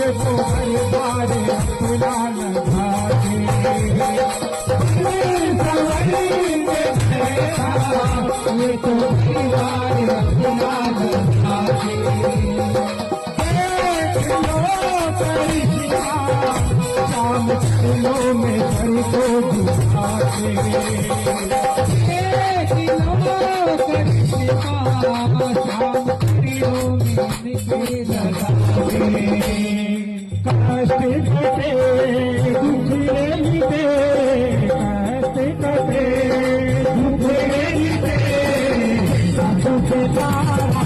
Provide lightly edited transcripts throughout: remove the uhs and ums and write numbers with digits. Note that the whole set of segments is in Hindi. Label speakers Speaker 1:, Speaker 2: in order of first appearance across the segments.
Speaker 1: तो हर बार अपना लगा दे ये तो हर बार अपना लगा दे शाम दिलों में घर को दुखा दे शाम दिलों में लगा दे कष्ट कटे दुख दे कष्ट कटे दुख दे दुख तारा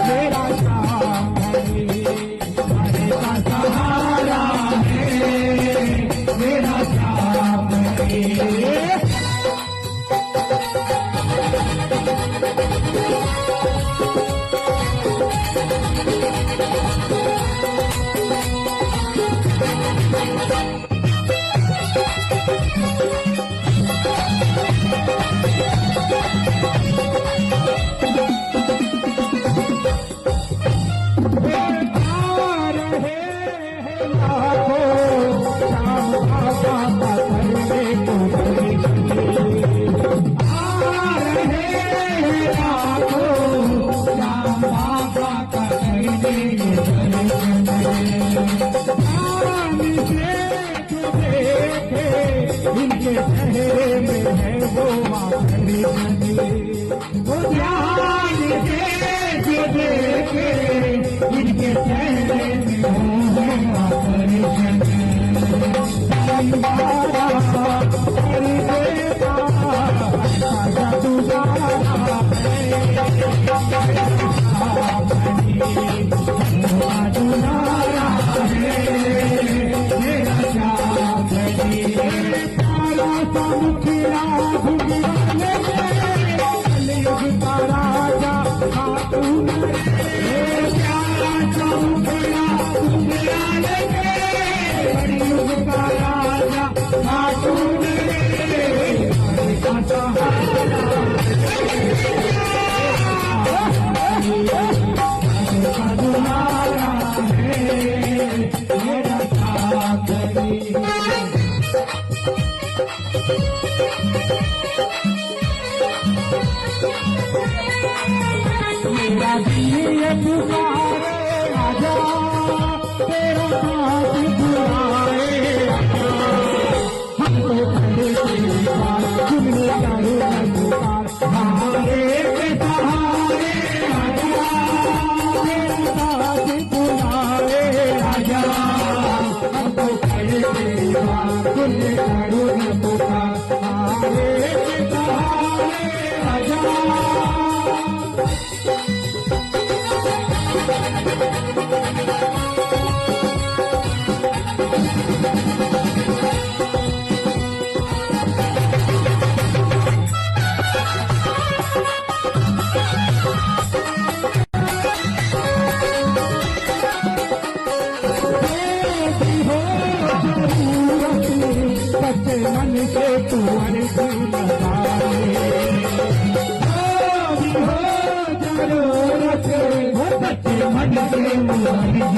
Speaker 1: मेरा शाम सहारा है मेरा शाम इनके चेहरे में है वो आखिरी वो ध्यान से जो देखे इनके चेहरे में है वो आखिरी मेरा दिल पुकारे आजा तेरा हाथ बुलाए हमको खड़े तेरी बात सुनने जाए पुकार हमारे के सहारे आजा तेरा हाथ बुलाए आजा हमको खड़े तेरी बात सुनने जाए पुकार हमारे के सहारे आजा मन से तू अर्जी जरूरत हो सच्चे मन से तू अर्जी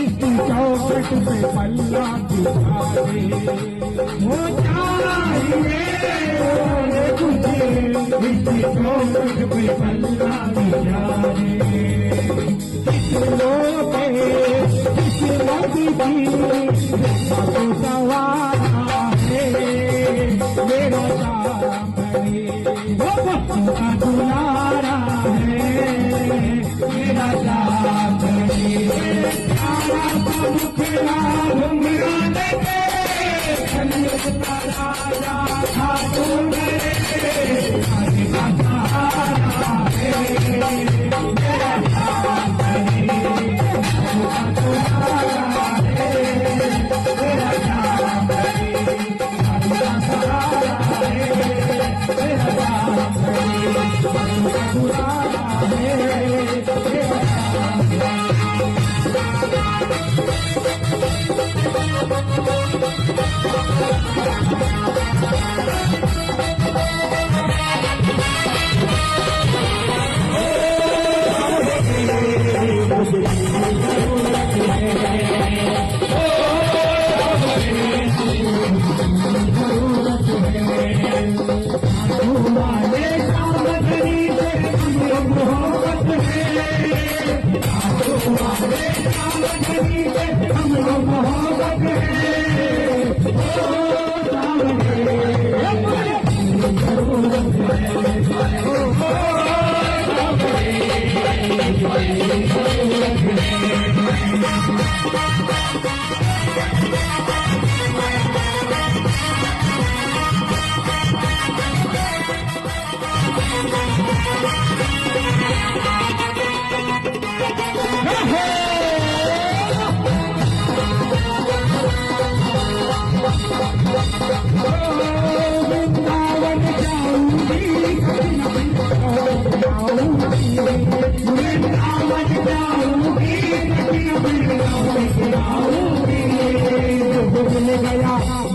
Speaker 1: इसकी चौखट पे पल्ला दिखा दे वो चाहिए तुझे इसकी चौखट पे पल्ला दिखा दे सवारा है मेरा दुलारा है मेरा मुखला
Speaker 2: Thank you.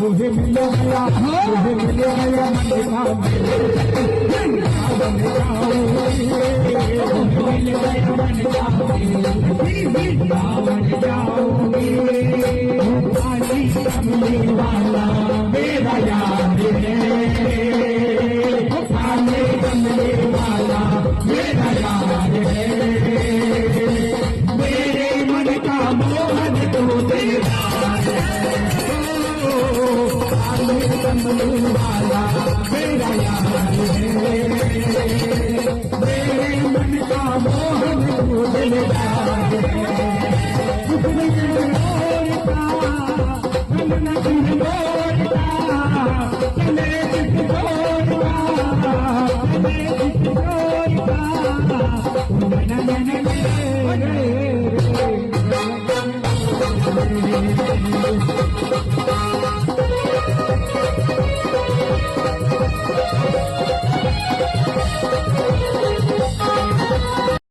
Speaker 1: मुझे मिल गया मन का